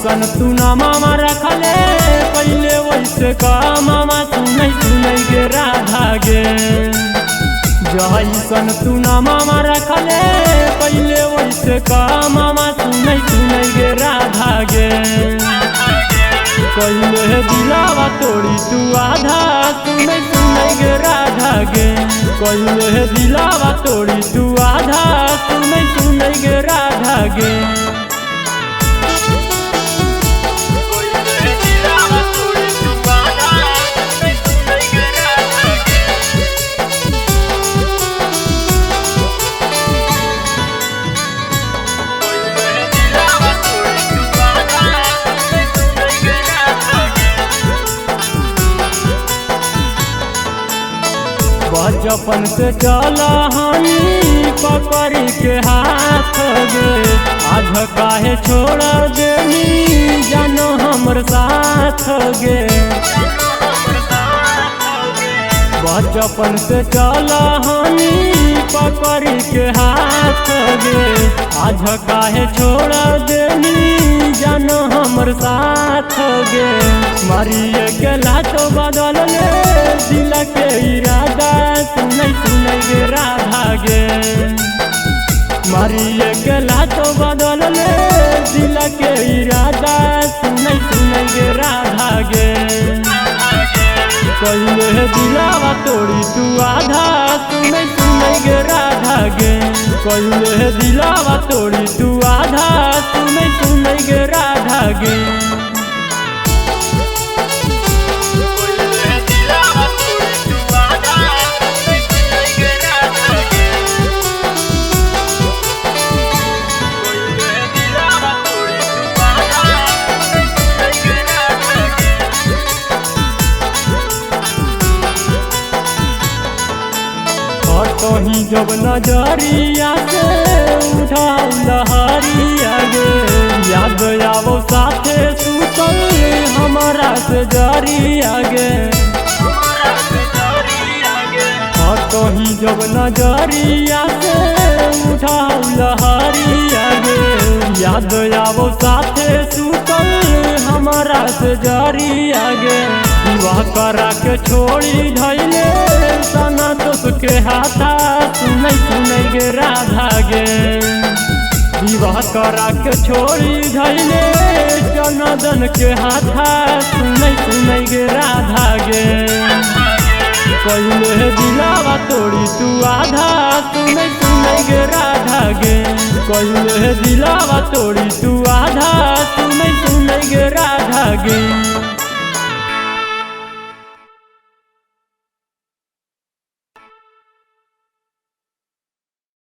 जैसन तू ना मामा रखले पहले वैसे का मामा सुनै गे राधा गे। जैसन तू ना मामा रखले पहले वैसे का मामा सुनै गे राधा गे। कइले दिलावा तोड़ी तू आधा सुनै गे राधा गे। कइले दिलावा तोड़ी तू आधा सुनै गे राधा गे। बचपन से चला हमी पकड़ के हाथ गे। आज काहे छोड़ देनी जानो हमर साथ गे। बचपन से चला हमी पकड़ के हाथ गे। आज काहे छोड़ देनी जानो हमर साथ गे। मारिए के लातो बदल ले दिल के इरादा सुनै गे राधा गे। मारिए के लातो बदल ले दिल के इरादा सुनै गे राधा गे। कइले दिलावा तोड़ी तू आधा सुनै गे राधा गे। कइले दिलावा तोड़ी तू आधा सुनै गे राधा गे। कहीं जब नजरिया से उठाऊ लहरिया गे। याद आवो साथे सुतल हमारा से जरिया गे। और कहीं जब नजरिया से उठाऊ लहरिया गे। याद आवो साथे सुतल हमारा से जरिया गे। विवाह करा के छोड़ी धैले सना के हाथा सुनै गे राधा गे। विवाह करा के छोड़ी धैले जनार्दन के हाथा सुनै गे राधा गे। कइले दिलावा तोड़ी तू आधा सुनै गे राधा गे। कइले दिलावा तोड़ी तू आधा सुनै गे राधा गे।